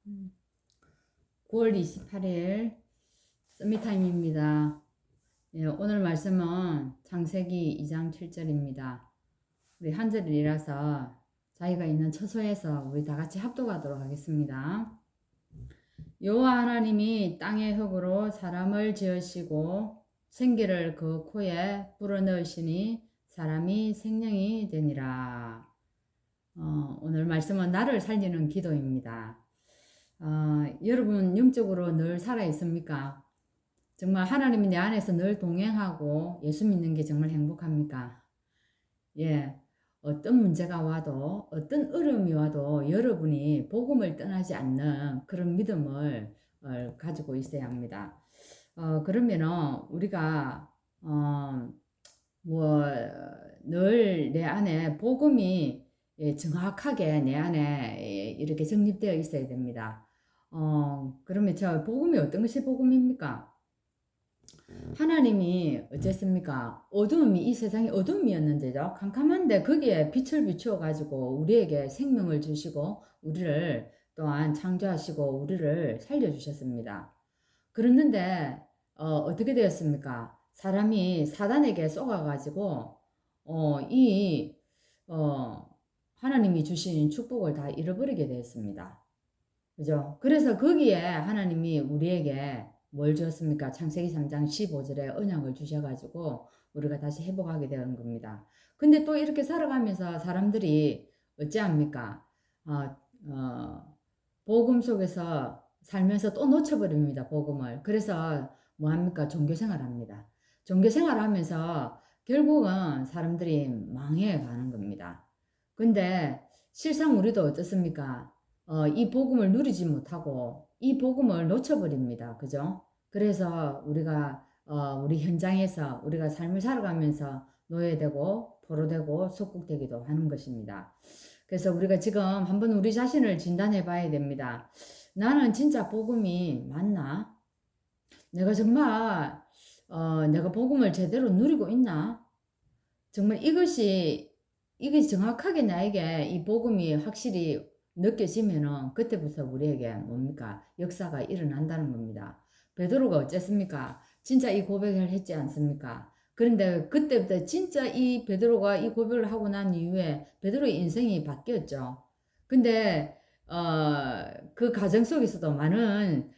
9월 28일 서밋타임입니다. 예, 오늘 말씀은 창세기 2장 7절입니다. 우리 한 절이라서 자기가 있는 처소에서 우리 다 같이 합독하도록 하겠습니다. 여호와 하나님이 땅의 흙으로 사람을 지으시고 생기를 그 코에 불어넣으시니 사람이 생명이 되니라. 오늘 말씀은 나를 살리는 기도입니다. 여러분 영적으로 늘 살아 있습니까? 정말 하나님이 내 안에서 늘 동행하고 예수 믿는 게 정말 행복합니까? 예, 어떤 문제가 와도 어떤 어려움이 와도 여러분이 복음을 떠나지 않는 그런 믿음을 가지고 있어야 합니다. 그러면은 우리가 뭐 늘 내 안에 복음이 정확하게 내 안에 이렇게 정립되어 있어야 됩니다. 그러면 저 복음이 어떤 것이 복음입니까? 하나님이 어쨌습니까? 어두움이 이 세상이 어둠이었는데도 캄캄한데 거기에 빛을 비추어 가지고 우리에게 생명을 주시고 우리를 또한 창조하시고 우리를 살려 주셨습니다. 그랬는데 어떻게 되었습니까? 사람이 사단에게 속아 가지고 이 하나님이 주신 축복을 다 잃어버리게 되었습니다. 그죠? 그래서 거기에 하나님이 우리에게 뭘 주었습니까? 창세기 3장 15절에 언약을 주셔가지고 우리가 다시 회복하게 되는 겁니다. 근데 또 이렇게 살아가면서 사람들이 어찌합니까? 어, 복음 속에서 살면서 또 놓쳐버립니다. 복음을. 그래서 뭐합니까? 종교생활 합니다. 종교생활 하면서 결국은 사람들이 망해가는 겁니다. 근데 실상 우리도 어떻습니까? 이 복음을 누리지 못하고 이 복음을 놓쳐버립니다. 그죠? 그래서 우리가 우리 현장에서 우리가 삶을 살아가면서 노예되고 포로되고 속국되기도 하는 것입니다. 그래서 우리가 지금 한번 우리 자신을 진단해 봐야 됩니다. 나는 진짜 복음이 맞나? 내가 정말 내가 복음을 제대로 누리고 있나? 정말 이것이 정확하게 나에게 이 복음이 확실히 느껴지면은 그때부터 우리에게 뭡니까? 역사가 일어난다는 겁니다. 베드로가 어쨌습니까? 진짜 이 고백을 했지 않습니까? 그런데 그때부터 진짜 이 베드로가 이 고백을 하고 난 이후에 베드로의 인생이 바뀌었죠. 근데 그 과정 속에서도 많은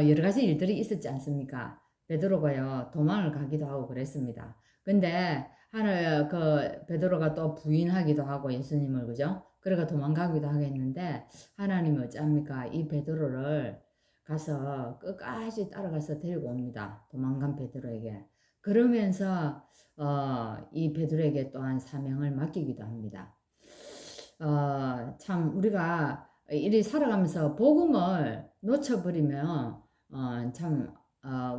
여러 가지 일들이 있었지 않습니까? 베드로가요 도망을 가기도 하고 그랬습니다. 근데 하나 그 베드로가 또 부인하기도 하고 예수님을 그죠? 그래가 도망가기도 하겠는데 하나님이 어찌합니까? 이 베드로를 가서 끝까지 따라가서 데리고 옵니다. 도망간 베드로에게. 그러면서 이 베드로에게 또한 사명을 맡기기도 합니다. 참 우리가 이리 살아가면서 복음을 놓쳐버리면 참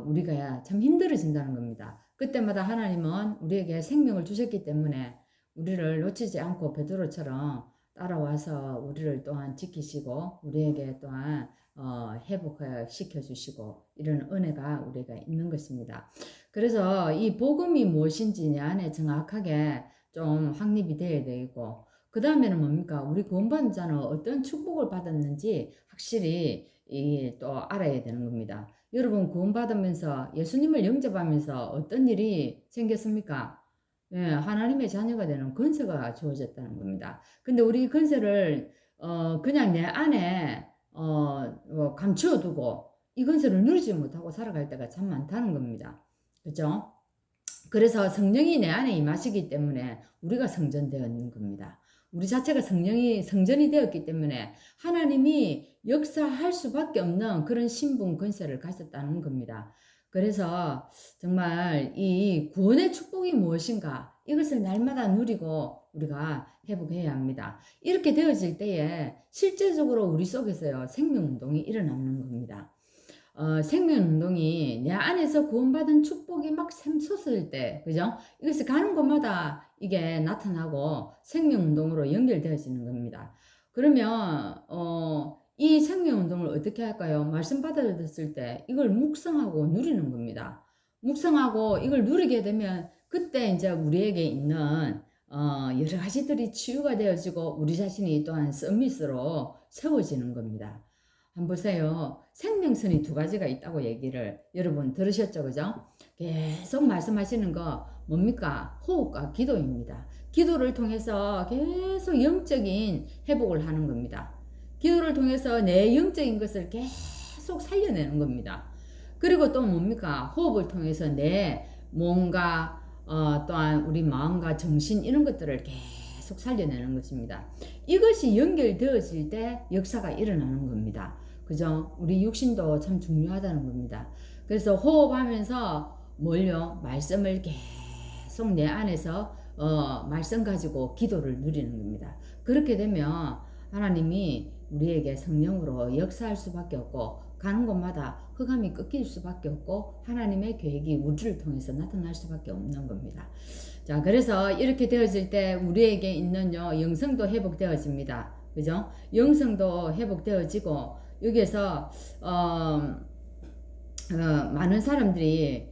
우리가 참 힘들어진다는 겁니다. 그때마다 하나님은 우리에게 생명을 주셨기 때문에 우리를 놓치지 않고 베드로처럼 따라와서 우리를 또한 지키시고 우리에게 또한 회복시켜 주시고 이런 은혜가 우리가 있는 것입니다. 그래서 이 복음이 무엇인지 내 안에 정확하게 좀 확립이 되어야 되고 그 다음에는 뭡니까? 우리 구원받은 자는 어떤 축복을 받았는지 확실히 또 알아야 되는 겁니다. 여러분 구원받으면서 예수님을 영접하면서 어떤 일이 생겼습니까? 예, 하나님의 자녀가 되는 권세가 주어졌다는 겁니다. 근데 우리 권세를 그냥 내 안에 감추어두고 이 권세를 누리지 못하고 살아갈 때가 참 많다는 겁니다. 그렇죠? 그래서 성령이 내 안에 임하시기 때문에 우리가 성전되어 있는 겁니다. 우리 자체가 성전이 되었기 때문에 하나님이 역사할 수밖에 없는 그런 신분 권세를 가졌다는 겁니다. 그래서 정말 이 구원의 축복이 무엇인가 이것을 날마다 누리고 우리가 회복해야 합니다. 이렇게 되어질 때에 실제적으로 우리 속에서요 생명운동이 일어나는 겁니다. 생명운동이 내 안에서 구원받은 축복이 막 샘솟을 때, 그죠? 이것이 가는 곳마다 이게 나타나고 생명운동으로 연결되어지는 겁니다. 그러면, 이 생명운동을 어떻게 할까요? 말씀 받아들였을 때 이걸 묵상하고 누리는 겁니다. 묵상하고 이걸 누리게 되면 그때 이제 우리에게 있는 여러 가지들이 치유가 되어지고 우리 자신이 또한 서밋으로 세워지는 겁니다. 한번 보세요. 생명선이 두 가지가 있다고 얘기를 여러분 들으셨죠? 그죠? 계속 말씀하시는 거 뭡니까? 호흡과 기도입니다. 기도를 통해서 계속 영적인 회복을 하는 겁니다. 기도를 통해서 내 영적인 것을 계속 살려내는 겁니다. 그리고 또 뭡니까? 호흡을 통해서 내 몸과 또한 우리 마음과 정신 이런 것들을 계속 살려내는 것입니다. 이것이 연결되어질 때 역사가 일어나는 겁니다. 그죠? 우리 육신도 참 중요하다는 겁니다. 그래서 호흡하면서 뭘요? 말씀을 계속 내 안에서 말씀 가지고 기도를 누리는 겁니다. 그렇게 되면 하나님이 우리에게 성령으로 역사할 수밖에 없고 가는 곳마다 흑암이 꺾일 수밖에 없고 하나님의 계획이 우리를 통해서 나타날 수밖에 없는 겁니다. 자, 그래서 이렇게 되어질 때 우리에게 있는요 영성도 회복되어집니다. 그죠? 영성도 회복되어지고 여기에서 많은 사람들이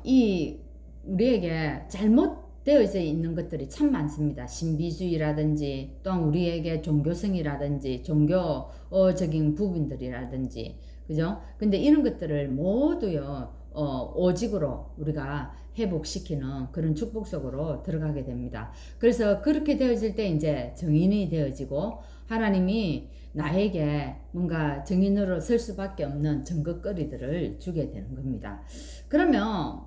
이 우리에게 잘못되어져 있는 것들이 참 많습니다. 신비주의라든지 또한 우리에게 종교성이라든지 종교적인 부분들이라든지 그죠? 근데 이런 것들을 모두요 오직으로 우리가 회복시키는 그런 축복 속으로 들어가게 됩니다. 그래서 그렇게 되어질 때 이제 정인이 되어지고 하나님이 나에게 뭔가 정인으로 설 수밖에 없는 증거거리들을 주게 되는 겁니다. 그러면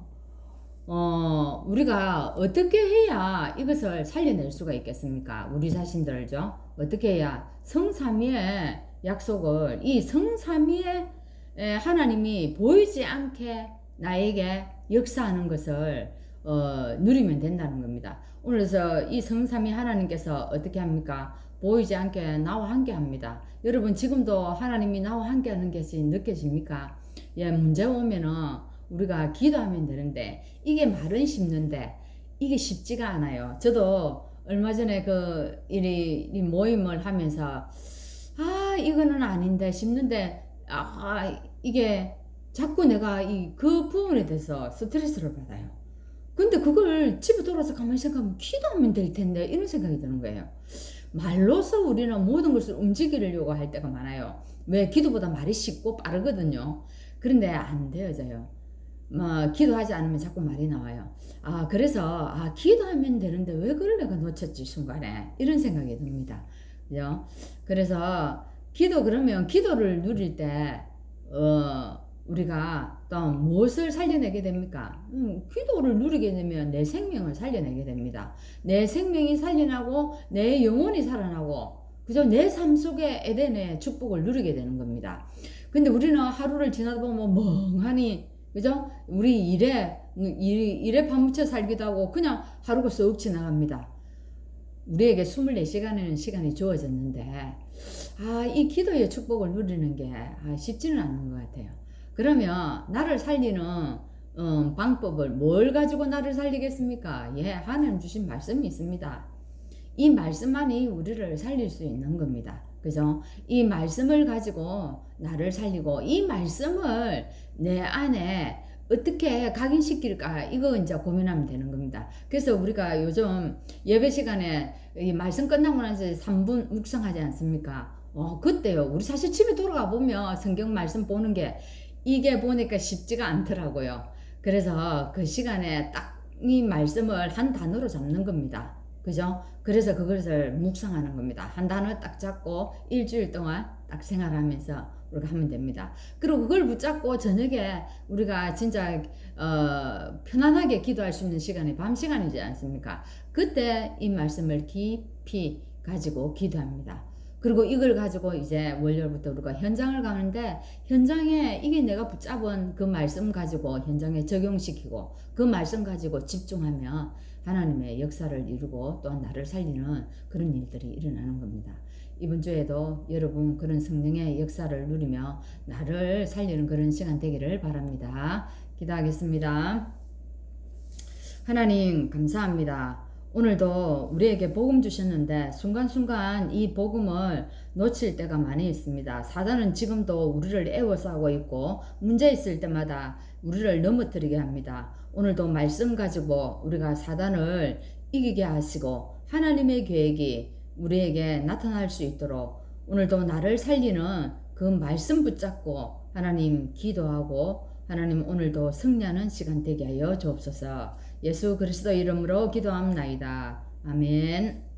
우리가 어떻게 해야 이것을 살려낼 수가 있겠습니까? 우리 자신들죠. 어떻게 해야 성삼위의 약속을 이 성삼위의 하나님이 보이지 않게 나에게 역사하는 것을 누리면 된다는 겁니다. 오늘서 이 성삼위 하나님께서 어떻게 합니까? 보이지 않게 나와 함께 합니다. 여러분 지금도 하나님이 나와 함께 하는 것이 느껴집니까? 예, 문제 오면은 우리가 기도하면 되는데 이게 말은 쉽는데 이게 쉽지가 않아요. 저도 얼마 전에 이 모임을 하면서 이거는 아닌데 싶는데 이게 자꾸 내가 그 부분에 대해서 스트레스를 받아요. 근데 그걸 집에 돌아서 가만히 생각하면 기도하면 될 텐데 이런 생각이 드는 거예요. 말로서 우리는 모든 것을 움직이려고 할 때가 많아요. 왜? 기도보다 말이 쉽고 빠르거든요. 그런데 안 되어져요. 기도하지 않으면 자꾸 말이 나와요. 그래서 기도하면 되는데 왜 그걸 내가 놓쳤지 순간에 이런 생각이 듭니다. 그죠? 그래서 그러면 기도를 누릴 때 우리가 또 무엇을 살려내게 됩니까? 기도를 누리게 되면 내 생명을 살려내게 됩니다. 내 생명이 살려나고 내 영혼이 살아나고 그죠? 내 삶 속에 에덴의 축복을 누리게 되는 겁니다. 근데 우리는 하루를 지나다 보면 멍하니 그죠? 우리 일에 파묻혀 살기도 하고 그냥 하루가 쏙 지나갑니다. 우리에게 24시간이라는 시간이 주어졌는데 이 기도의 축복을 누리는 게 쉽지는 않은 것 같아요. 그러면 나를 살리는 방법을 뭘 가지고 나를 살리겠습니까? 예, 하나님 주신 말씀이 있습니다. 이 말씀만이 우리를 살릴 수 있는 겁니다. 그죠? 이 말씀을 가지고 나를 살리고 이 말씀을 내 안에 어떻게 각인시킬까 이거 이제 고민하면 되는 겁니다. 그래서 우리가 요즘 예배 시간에 이 말씀 끝나고 나서 3분 묵상하지 않습니까? 그때요. 우리 사실 집에 돌아가 보면 성경 말씀 보는 게 이게 보니까 쉽지가 않더라고요. 그래서 그 시간에 딱 이 말씀을 한 단어로 잡는 겁니다. 그죠? 그래서 그것을 묵상하는 겁니다. 한 단어 딱 잡고 일주일 동안 딱 생활하면서 우리가 하면 됩니다. 그리고 그걸 붙잡고 저녁에 우리가 진짜 편안하게 기도할 수 있는 시간이 밤 시간이지 않습니까? 그때 이 말씀을 깊이 가지고 기도합니다. 그리고 이걸 가지고 이제 월요일부터 우리가 현장을 가는데 현장에 이게 내가 붙잡은 그 말씀 가지고 현장에 적용시키고 그 말씀 가지고 집중하면 하나님의 역사를 이루고 또한 나를 살리는 그런 일들이 일어나는 겁니다. 이번 주에도 여러분 그런 성령의 역사를 누리며 나를 살리는 그런 시간 되기를 바랍니다. 기도하겠습니다. 하나님 감사합니다. 오늘도 우리에게 복음 주셨는데 순간순간 이 복음을 놓칠 때가 많이 있습니다. 사단은 지금도 우리를 애워싸고 있고 문제 있을 때마다 우리를 넘어뜨리게 합니다. 오늘도 말씀 가지고 우리가 사단을 이기게 하시고 하나님의 계획이 우리에게 나타날 수 있도록 오늘도 나를 살리는 그 그 말씀 붙잡고 하나님 기도하고 하나님 오늘도 승리하는 시간 되게 하여 주옵소서. 예수 그리스도 이름으로 기도합나이다. 아멘.